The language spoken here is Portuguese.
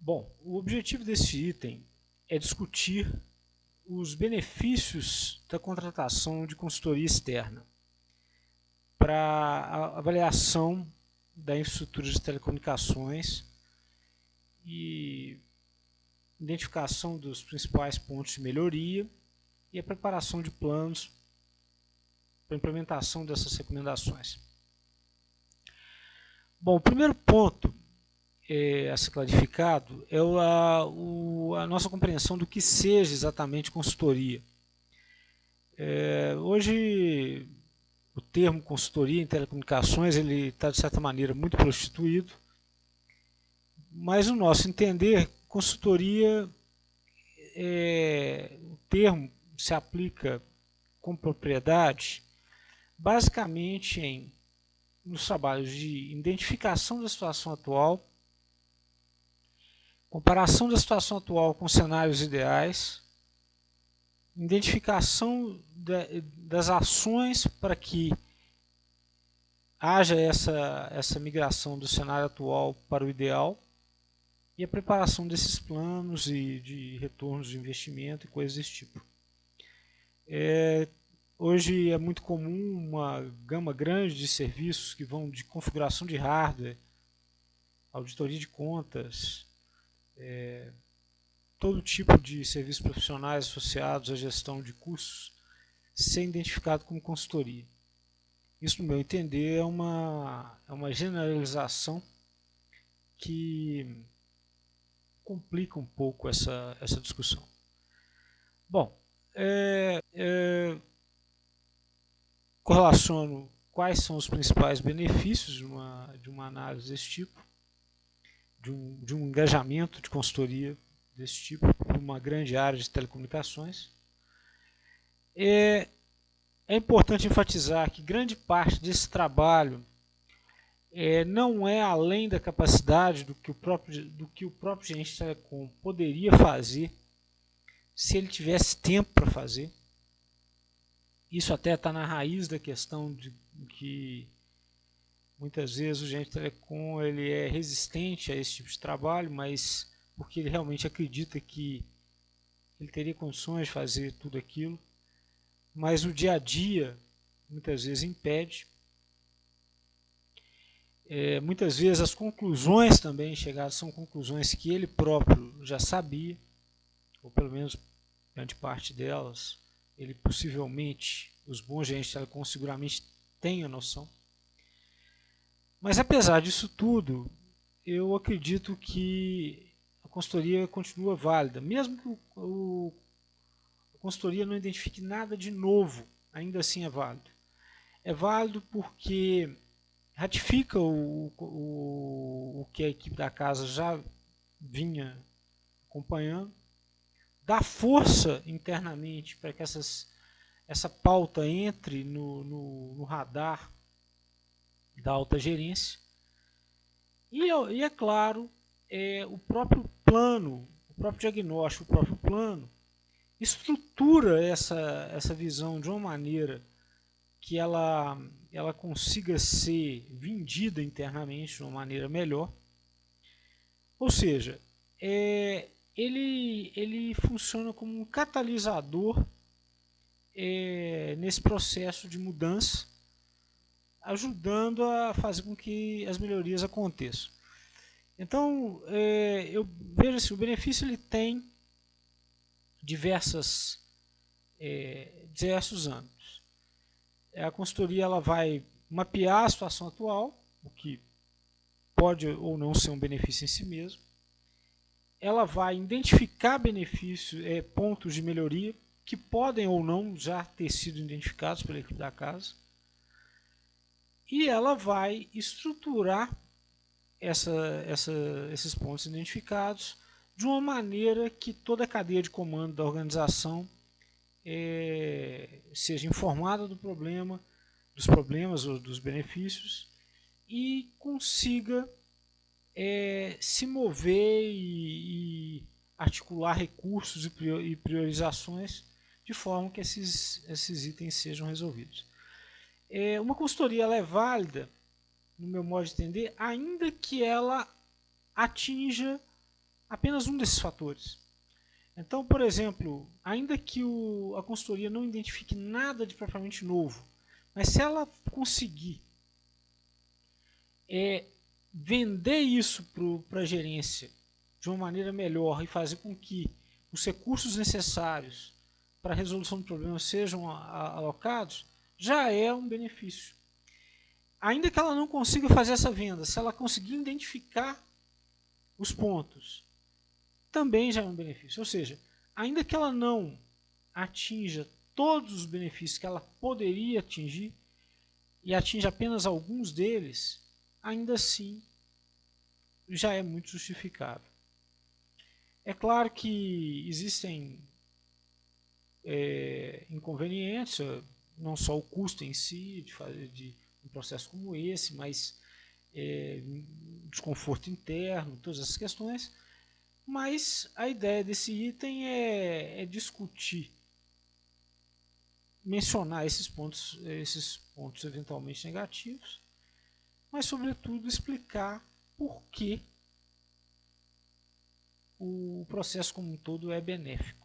Bom, o objetivo desse item é discutir os benefícios da contratação de consultoria externa para a avaliação da infraestrutura de telecomunicações e identificação dos principais pontos de melhoria e a preparação de planos para a implementação dessas recomendações. Bom, o primeiro ponto a ser clarificado é a nossa compreensão do que seja exatamente consultoria. Hoje, o termo consultoria em telecomunicações ele está, de certa maneira, muito prostituído, mas, no nosso entender, consultoria, o termo se aplica com propriedade basicamente nos trabalhos de identificação da situação atual, comparação da situação atual com cenários ideais, identificação das ações para que haja essa migração do cenário atual para o ideal e a preparação desses planos e de retornos de investimento e coisas desse tipo. Hoje é muito comum uma gama grande de serviços que vão de configuração de hardware, auditoria de contas, todo tipo de serviços profissionais associados à gestão de custos ser identificado como consultoria. Isso, no meu entender, é uma generalização que complica um pouco essa discussão. Bom, correlaciono quais são os principais benefícios de uma análise desse tipo, de um engajamento de consultoria desse tipo para uma grande área de telecomunicações. É importante enfatizar que grande parte desse trabalho não é além da capacidade do que o próprio gerente de telecom poderia fazer se ele tivesse tempo para fazer. Isso até está na raiz da questão de que muitas vezes o gerente de telecom ele é resistente a esse tipo de trabalho, mas porque ele realmente acredita que ele teria condições de fazer tudo aquilo, mas o dia a dia muitas vezes impede. Muitas vezes as conclusões também chegadas são conclusões que ele próprio já sabia, ou pelo menos grande parte delas, ele possivelmente, os bons gerentes de telecom seguramente têm a noção. Mas apesar disso tudo, eu acredito que a consultoria continua válida, mesmo que a consultoria não identifique nada de novo, ainda assim é válido. É válido porque ratifica o que a equipe da casa já vinha acompanhando, dá força internamente para que essa pauta entre no radar da alta gerência. E é claro, o próprio plano, o próprio diagnóstico, o próprio plano, estrutura essa visão de uma maneira que ela consiga ser vendida internamente de uma maneira melhor. Ou seja, ele funciona como um catalisador nesse processo de mudança, ajudando a fazer com que as melhorias aconteçam. Então, eu vejo assim, o benefício ele tem diversos âmbitos. A consultoria ela vai mapear a situação atual, o que pode ou não ser um benefício em si mesmo. Ela vai identificar benefícios, pontos de melhoria que podem ou não já ter sido identificados pela equipe da casa. E ela vai estruturar esses pontos identificados de uma maneira que toda a cadeia de comando da organização seja informada do problema, dos problemas ou dos benefícios e consiga se mover e articular recursos e priorizações de forma que esses itens sejam resolvidos. Uma consultoria ela é válida, no meu modo de entender, ainda que ela atinja apenas um desses fatores. Então, por exemplo, ainda que a consultoria não identifique nada de propriamente novo, mas se ela conseguir vender isso para a gerência de uma maneira melhor e fazer com que os recursos necessários para a resolução do problema sejam alocados, já é um benefício. Ainda que ela não consiga fazer essa venda, se ela conseguir identificar os pontos, também já é um benefício. Ou seja, ainda que ela não atinja todos os benefícios que ela poderia atingir e atinja apenas alguns deles, ainda assim já é muito justificável. É claro que existem inconvenientes, não só o custo em si de fazer um processo como esse, mas desconforto interno, todas essas questões. Mas a ideia desse item é discutir, mencionar esses pontos eventualmente negativos, mas sobretudo explicar por que o processo como um todo é benéfico.